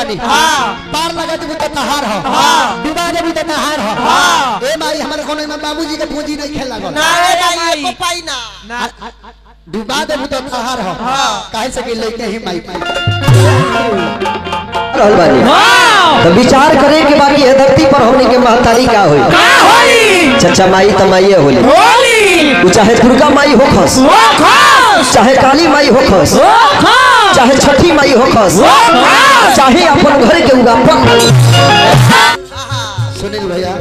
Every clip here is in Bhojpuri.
तानी पार लगा देबू त तहार हो डुबा देबू त तहार हो ए माई हमर कोनो में बाबूजी के पूंजी नहीं खेल लागल ना रे भाई को पाई ना डुबा देबू त तहार हो काहे से कि लेके ही माई पाई रहलबानी तो विचार करे के बाकी है धरती पर होने के महतारी का होई चचा माई तमाइए होली वो चाहे दुर्गा माई हो खस चाहे काली माई हो खस चाहे छठी माई हो खस चाहे अपन घर के उगा सुनील भैया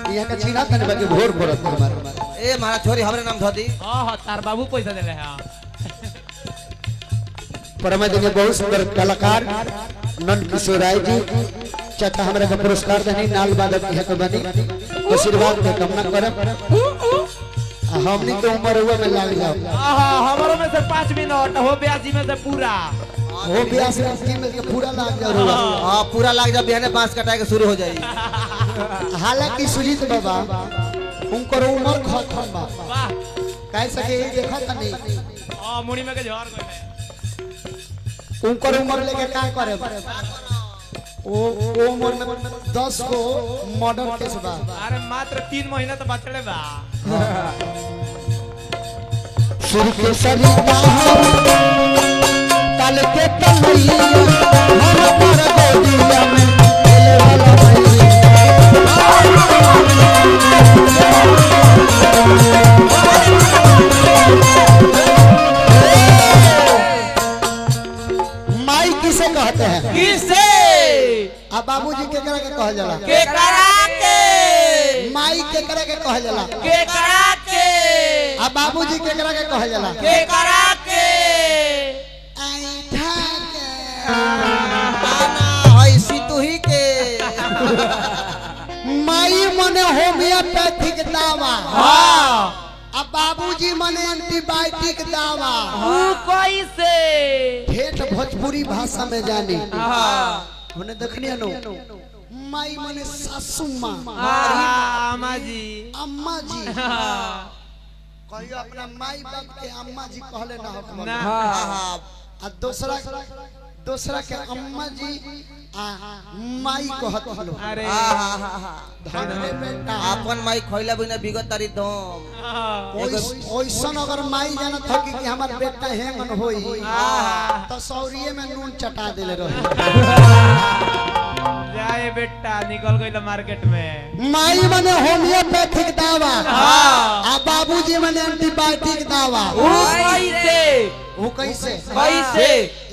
भोर पड़त ए मारा छोरी हमरे नाम धदी हां तार बाबू पैसा देले हां परम दिन बहुत सुंदर कलाकार नंद किशोर राय जी चाचा हमरा के पुरस्कार देनी नाल बादक है तो बनी आशीर्वाद के कामना करब हमनी के उम्र हुआ में लाग जाओ हमरो में से 5 मिनट हो 82 में से पूरा हो 82 में के पूरा लाग जाओ हां पूरा लाग जा बिहाने बांस कटाए के शुरू हो जाई हालांकि सुजीत बाबा उनकर उम्र खत्म बा वाह कह सके देखो तनी मुड़ी में के झोर गइले उनकर उम्र लेके का करे ओ उम्र में 10 को मर्डर केस बा अरे मात्र 3 महीना तो बचले बा सुर के सरिता कल के तलैया मन पर गोदिया में खेले वाला माई किसे कहते हैं किसे अब बाबूजी के करा के कहल जाला के करा के माई के करा के कहल जाला के करा के अब बाबूजी के करा के कहल जाला के करा के ऐठा के ना ऐसी तू ही के माई मने होमियोपैथिक दावा हां अब बाबूजी मने एंटीबायोटिक दावा ऊ कैसे ठेठ भोजपुरी भाषा में जानी हां हमने देखनिया नो माई मने सासू मां अम्मा जी अम्मा जी हां कहियो अपना माई बाप के अम्मा जी कहले ना हो ना हां आ दूसरा के अम्मा जी आ माई कहत हलो अरे धन रे बेटा अपन माई खइला बिना बिगत तारी दम ओइसन अगर माई जानत हो कि हमार बेटा हेमन होई तो सौरिये में नून चटा देले रही जाए बेटा निकल गइल मार्केट में माई मने होमियोपैथिक दावा आ बाबूजी मने एंटीबायोटिक दावा वो कैसे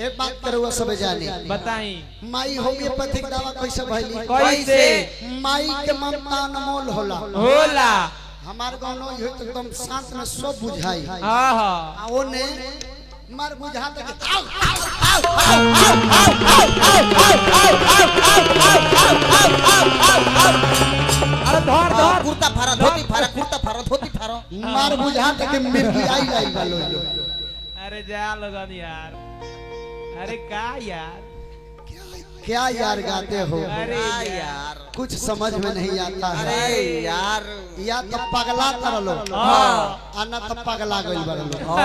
एक बात करुआ सब जानी बताई माई होमियोपैथिक दावा कैसे भइली कैसे माई के ममता अनमोल होला हमार गाँव में एकदम शांत में सब बुझाई हां हां आ ओने मार बुझा तक अरे धर धर कुर्ता फारा धोती फारा कुर्ता फारा धोती फारा मार बुझा तक मिर्गी आई लाई बालो अरे जा लगन यार अरे का यार क्या यार गाते हो अरे यार कुछ समझ में नहीं आता है अरे यार या तो पगला तरलो हां ना तो पगला गइल बरलो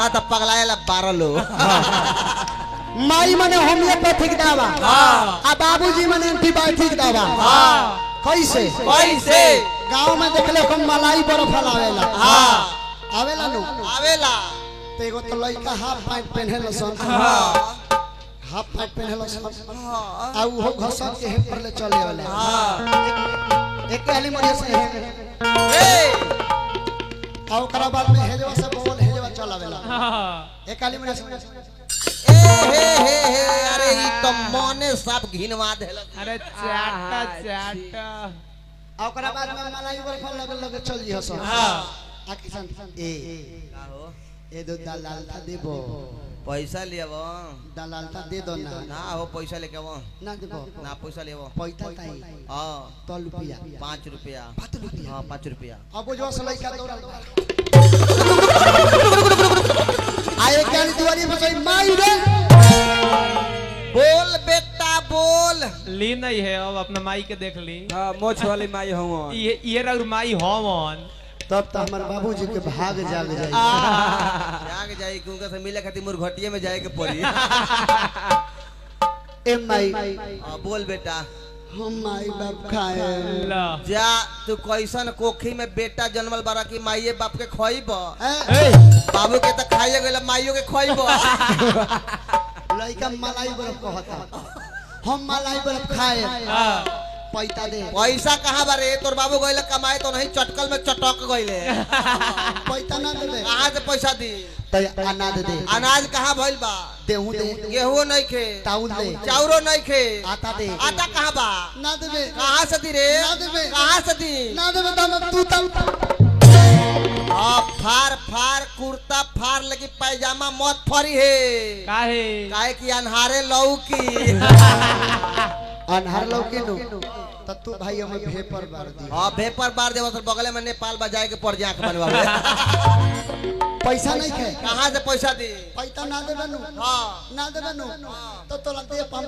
ना तो पगलाएला 12 लो माई मने होमियोपैथिक दावा आ बाबूजी मने एंटीबायोटिक दावा कैसे गांव में देखले हम मलाई बर्फ लावेला आवेला नु आवेला तो एगो तो लइका हाफ पैंट पहनेला सन हाफ पैंट पहनेला सन आ वो घसक के हे पर ले चले वाला एक कहली मरिया से आ ओकरा बाद में हेजवा से बोल हेजवा चलावेला एक कहली मरिया से हे अरे ई तो मने सब घिनवा देला अरे चाटा ओकरा बाद में मलाई बर्फ लगे चल जी हस आ आके संत ए का हो ए दो दलालता देबो पैसा लेबो दलालता दे दो ना ना हो पैसा लेके वो ना देबो ना पैसा लेबो पैसा ताई हां तो रुपया 5 रुपया 5 रुपया हां 5 रुपया अब जो असलई का दौड़ा आए गाड़ी दुआरी पे कोई माई रे बोल बेटा बोल ली नहीं है अब अपना माई के देख ली हाँ मोछ वाली माई हूँ ये रउर माई हमन तब तो हमारे बाबूजी के भाग जाग जाए जाग जाई क्योंकि से मिले खातिर मुरघटिया में जाए के पड़ी ए माई बोल बेटा हम माई बाप खाए ला जा तू कैसन कोखी में बेटा जन्मल बारा की माईए बाप के खोइब ए बाबू के तो खाइए गइल माईयो के खोइब लइका मलाई बर्फ कहता हम मलाई बर्फ खाए पैसा दे पैसा कहाँ बारे तोर बाबू गइल कमाए तो नहीं चटकल में चटक गइले पैसा ना दे कहाँ से पैसा दी तो अनाज दे अनाज कहाँ भइल बा देहू दे गेहूं नहीं खे चाउर दे चाउरो नहीं खे आटा दे आटा कहाँ बा ना देबे कहाँ से दी रे ना देबे कहाँ से दी ना देबे तो तू तब फार फार कुर्ता फार लगी पैजामा मत फरी है काहे काहे की अनहारे लऊ की अनहर लौके नो तो तू भाई हमें भेपर बार दी हां भेपर बार देव सर बगले में नेपाल बजाए के पड़ जा के बनवावे पैसा नहीं खे कहाँ से पैसा दी पैसा ना देबे नु हां ना देबे नु तो तोला दे पम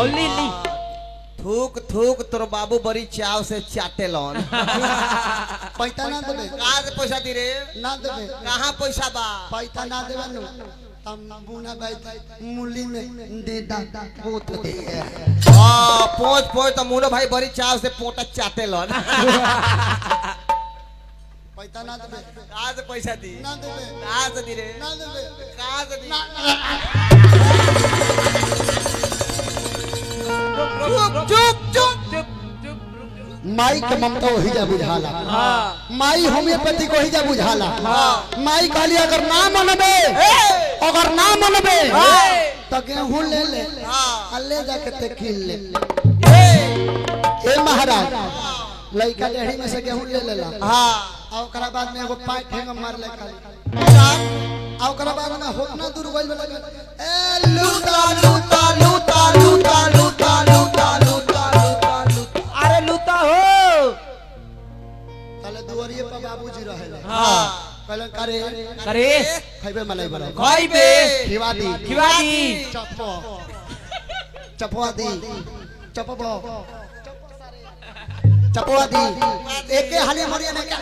औली ली थूक थूक तोर बाबू बड़ी चाव से चाटे लन पैसा ना देबे कहाँ से पैसा दी रे ना देबे कहाँ पैसा बा पैसा ना देबे नु तम बुना बाई मूली में दे दा पोत दे पोच पोच तो मुनो भाई बड़ी चाव से पोटा चाटे लन पैसा ना देबे कहाँ से पैसा दी ना देबे कहाँ से दी रे ना देबे कहाँ से दी चुप चुप चुप चुप माई के ममता वही जा बुझाला माई होम्योपैथी को ही जा बुझाला माई कहली अगर ना मनबे अगर ना मनबे तो गेहूं ले ले आ ले जाके ते कीन ले ए महाराज लइका डेढ़ी में से गेहूं ले लेला हाँ आ ओकरा बाद में एगो पाई ठेंग मार ले खाली आ ओकरा बाद में होतना दूर गइल बला ए लूटा लूटा लूटा लूटा लूटा लूटा लूटा लूटा लूटा अरे लूटा हो तले दुआरिये पर बाबूजी रहेला हाँ कहले करे करे खइबे मलाई बड़ा खाइबे खिवा दी खिवादी चपो चपवा दी चपबो चपवा दी एके हाली मरिया ने क्या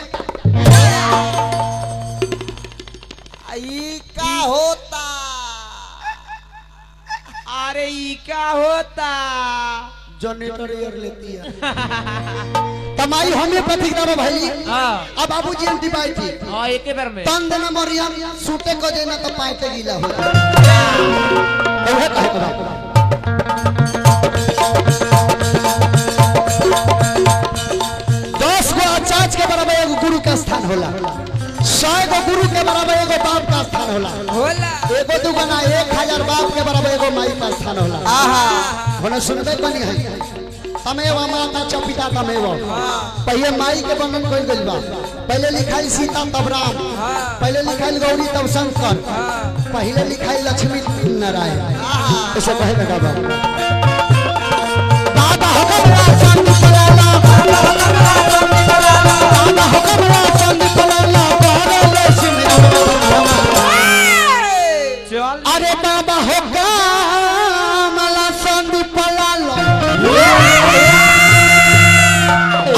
ई का होता अरे ई क्या होता जनरेटर यार लेती है तमाई होम्योपैथिक दवा भाई हाँ अब बाबूजी एंटीबायोटिक हाँ एक बार में तन देना मरिया सूते को देना तो पाएते गीला हो ओहे कहे करा 10 गो आचार्य के बराबर एगो गुरु का स्थान होला 100 गो गुरु के बराबर एगो बाप का स्थान होला होला एगो दुगो ना 1000 बाप के बराबर एगो माई का स्थान होला आहा होने सुनबे बनी है तमेव माता च पिता तमेव पहले माई के वर्णन कइल गइल बा पहले लिखाई सीता तब राम पहले लिखाई गौरी तब शंकर पहले लिखाई लक्ष्मी नारायण ऐसे कहे बेटा बाबा हुकमरा चंद पलाला बाबा हुकमरा चंद पलाला करले चल अरे बाबा हुकमरा चंद पलाला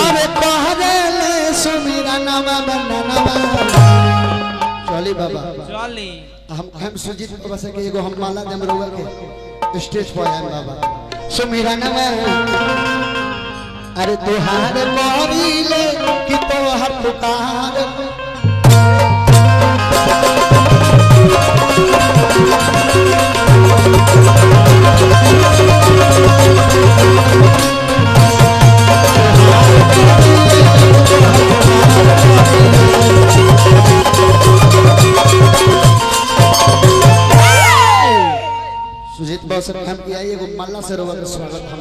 अरे कहले सुमिरा नवा बननवा चली बाबा चली हम सुजीत बाबा से के एगो हम माला देम रहुआ के स्टेज पर आए बाबा सुमिरा नवा अरे तोहार मोरीले कि तोहर पुकार सुजीत बाबा से हम किया एगो माला से रहुआ के स्वागत हम